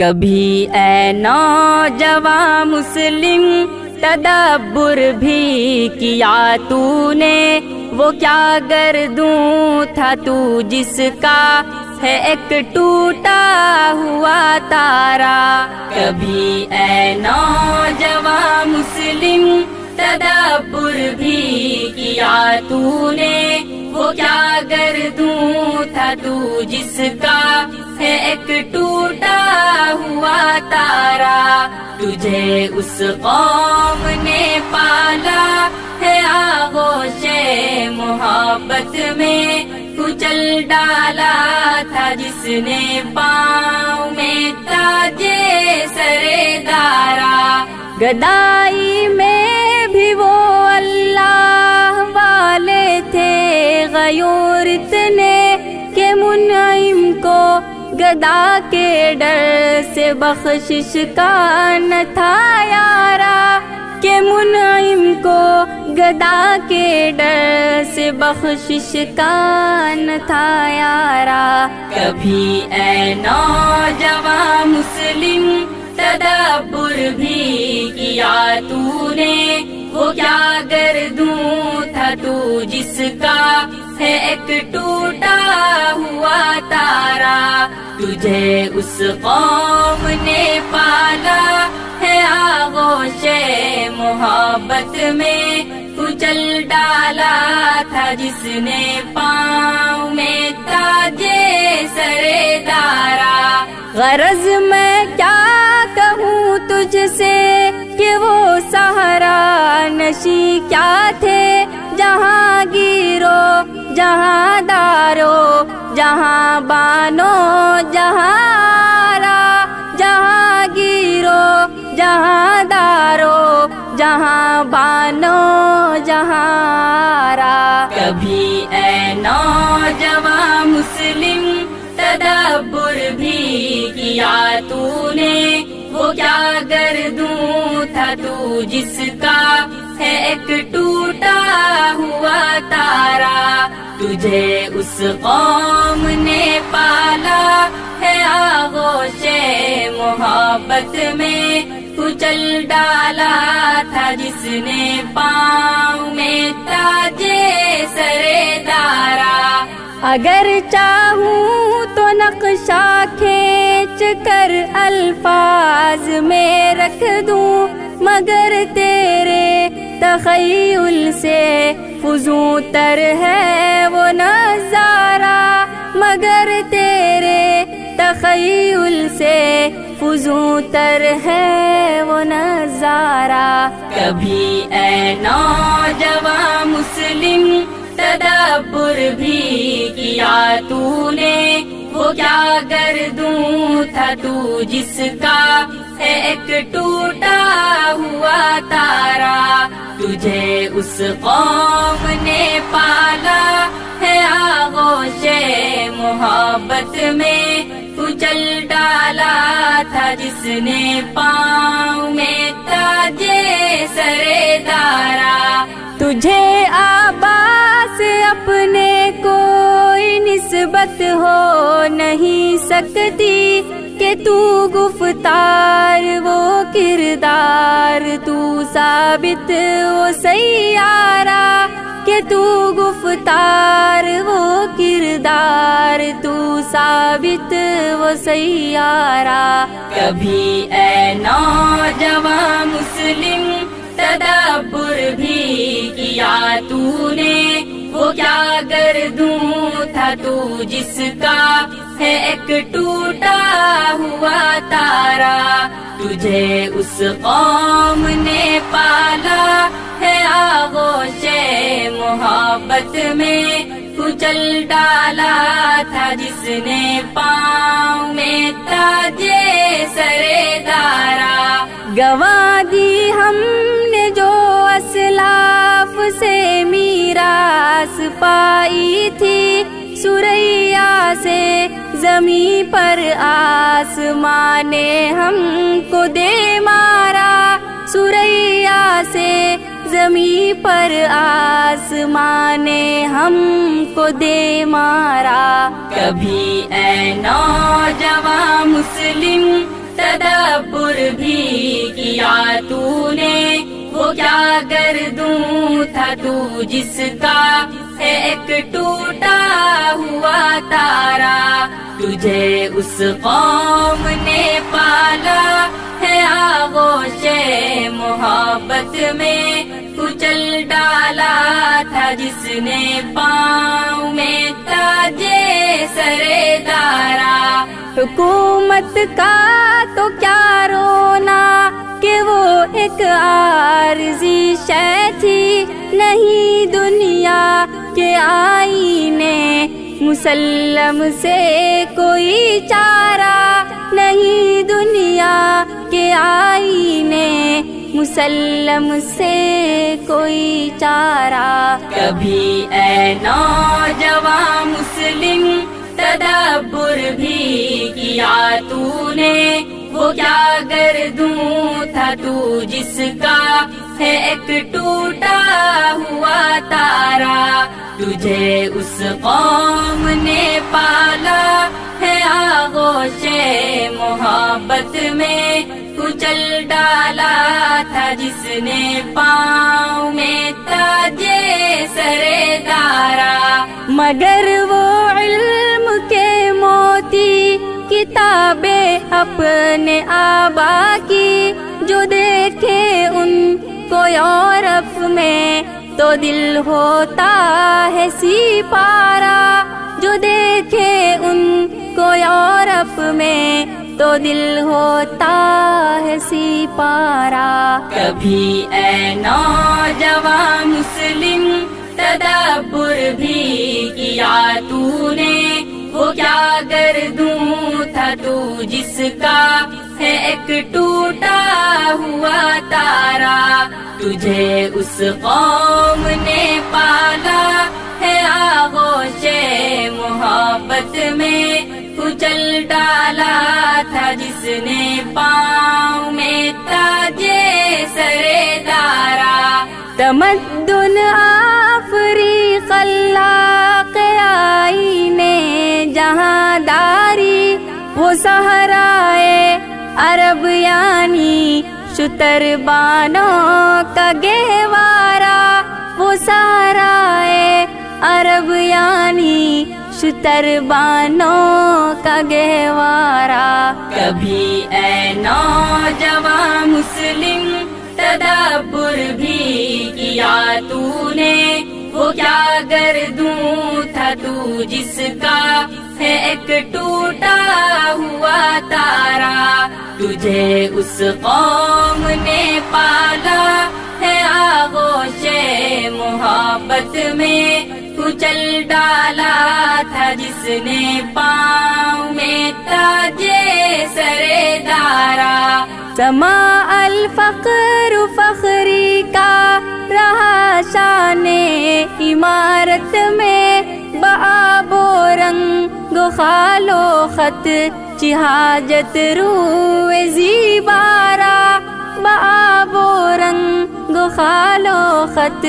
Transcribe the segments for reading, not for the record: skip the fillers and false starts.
کبھی اے نوجواں مسلم تدبر بھی کیا تو نے، وہ کیا گردوں تھا تو جس کا ہے ایک ٹوٹا ہوا تارا۔ کبھی اے نوجواں مسلم تدبر بھی کیا تو نے، وہ کیا گردوں تھا تو جس کا ہے ایک ٹوٹا ہوا تارا۔ تجھے اس قوم نے پالا ہے آغوش محبت میں، کچل ڈالا تھا جس نے پاؤں میں تاجے سرے دارا۔ گدائی میں بھی وہ اللہ والے تھے غیور اتنے کہ منعم کو گدا کے ڈر سے بخشش کا نہ تھا یارا، کہ منعم کو گدا کے ڈر سے بخشش کا نہ تھا یارا۔ کبھی اے نوجواں مسلم تدبر بھی کیا تو نے، وہ کیا گردوں تھا تو جس کا ہے ایک ٹوٹا ہوا تارا۔ تجھے اس قوم نے پالا ہے آغوش محبت میں، کچل ڈالا تھا جس نے پاؤں میں تاجے سرے دارا۔ غرض میں کیا کہوں تجھ سے کہ وہ صحرا نشی کیا تھے، جہاں گیرو جہاں دارو جہاں بانو جہاں آرا، جہاں گیرو جہاں دارو جہاں بانو جہاں آرا۔ کبھی اے نوجواں مسلم تدبر بھی کیا تو نے، وہ کیا گردوں تھا تو جس کا ہے ایک ٹوٹا ہوا تارا۔ تجھے اس قوم نے پالا ہے آغوش محبت میں، کچل ڈالا تھا جس نے پاؤں میں تاجے سرے دارا۔ اگر چاہوں تو نقشہ کھینچ کر الفاظ میں رکھ دوں، مگر تیرے تخیل سے فزوں تر ہے وہ نظارہ، مگر تیرے تخیل سے فزوں تر ہے وہ نظارہ۔ کبھی اے نوجواں مسلم تدبر بھی کیا تو نے، وہ کیا گردوں تھا تو جس کا ہے ایک ٹوٹا ہوا تارا۔ تجھے اس قوم نے پالا ہے آغوش محبت میں، کچل ڈالا تھا جس نے پاؤں میں تاجے سرے دارا۔ تجھے آبا سے اپنے کوئی نسبت ہو نہیں سکتی، کہ تو گفتار وہ کردار تو ثابت وہ سیارہ، کہ تو گفتار وہ کردار تو ثابت وہ سیارہ۔ کبھی اے نوجواں مسلم تدبر بھی کیا تو نے، وہ کیا گردوں تھا تو جس کا ہے ایک ٹوٹا ہوا تارا۔ تجھے اس قوم نے پالا ہے آغوش محبت میں، کچل ڈالا تھا جس نے پاؤں میں تاجے سرے دارا۔ گواہ دی ہم نے جو اسلاف سے میراث پائی تھی، سریا سے زمیں پر آسمان نے ہم کو دے مارا، سریا سے زمیں پر آسمان نے ہم کو دے مارا۔ کبھی اے نوجواں مسلم تدبر بھی کیا تو نے، وہ کیا گردوں تھا تو جس کا ہے ایک ٹوٹا ہوا تارا، تجھے اس قوم نے پالا ہے آغوش محبت میں، کچل ڈالا تھا جس نے پاؤں میں تاجے سرے دارا۔ حکومت کا تو کیا رونا کہ وہ ایک عارضی شے تھی، نہیں دنیا کے آئینے مسلم سے کوئی چارہ، نہیں دنیا کے آئینے مسلم سے کوئی چارہ۔ کبھی اے نوجوان مسلم تدبر بھی کیا تو نے، وہ کیا گردوں تھا تو جس کا ہے ایک ٹوٹا ہوا تارا، تجھے اس قوم نے پالا ہے آغوش محبت میں، کچل ڈالا تھا جس نے پاؤں میں تاجے سرے دارا۔ مگر وہ علم کے موتی کتابیں اپنے آبا کی، جو دیکھے ان کو یورپ میں تو دل ہوتا ہے سپارہ، جو دیکھے ان کو یورپ میں تو دل ہوتا ہے سپارہ۔ کبھی اے نوجوان مسلم تدبر بھی کیا تو نے، وہ کیا گردوں تھا تو جس کا ہے ایک ٹوٹا ہوا تارا، تجھے اس قوم نے پالا ہے آغوش محبت میں، کچل ڈالا تھا جس نے پاؤں میں تاجے سرے دارا۔ تمدن آفری خلاق آئینے جہاں داری، وہ صحرائے عرب یعنی شتر بانوں کا گہوارہ، وہ صحرائے عرب یعنی شتر بانوں کا گہوارہ۔ کبھی اے نوجوان مسلم تدبر بھی کیا تو نے، وہ کیا گردوں تھا تو جس کا ہے ایک ٹوٹا ہوا تارا، تجھے اس قوم نے پالا ہے آغوش محبت میں، کچل ڈالا تھا جس نے پاؤں میں تاجے سرے دارا۔ سما الفقر فخری کا رہا شان عمارت میں، بآب و رنگ و خال و خط چہاجت روئے زیبارہ، بآب و رنگ و خال و خط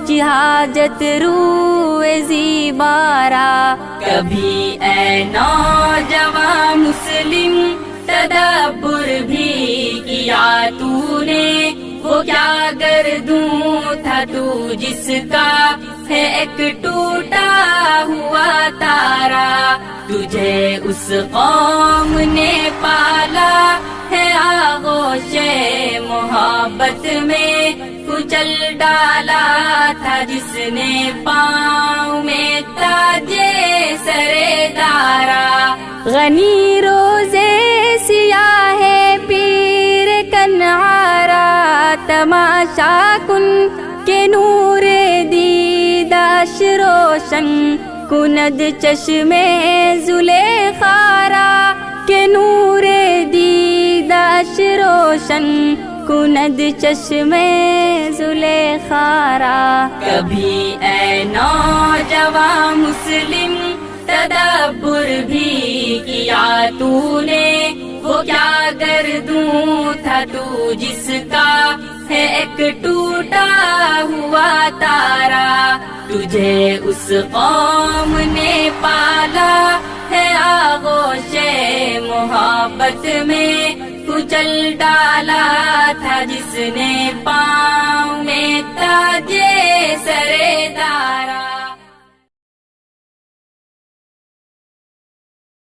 چہاجت روئے زیبارہ۔ کبھی اے نوجوان مسلم تدبر بھی کیا تو نے، وہ کیا گردوں تھا تو جس کا ہے ایک ٹوٹا ہوا تارا، تجھے اس قوم نے پالا ہے آغوش محبت میں، کچل ڈالا تھا جس نے پاؤں میں تاجے سرے دارا۔ غنی روزے سیاہ پیر کنعارا، تماشا کن کے نور دیداش روشن کند چشمے زلیخارا، کے نور دیداش روشن کند چشمے زلیخارا۔ کبھی اے نوجوان مسلم تدبر بھی کیا تو نے، وہ کیا گردوں تھا تو جس کا ہے ایک ٹوٹا ہوا تارا، تجھے اس قوم نے پالا ہے آغوش محبت میں، کچل ڈالا تھا جس نے پاؤں میں تاجے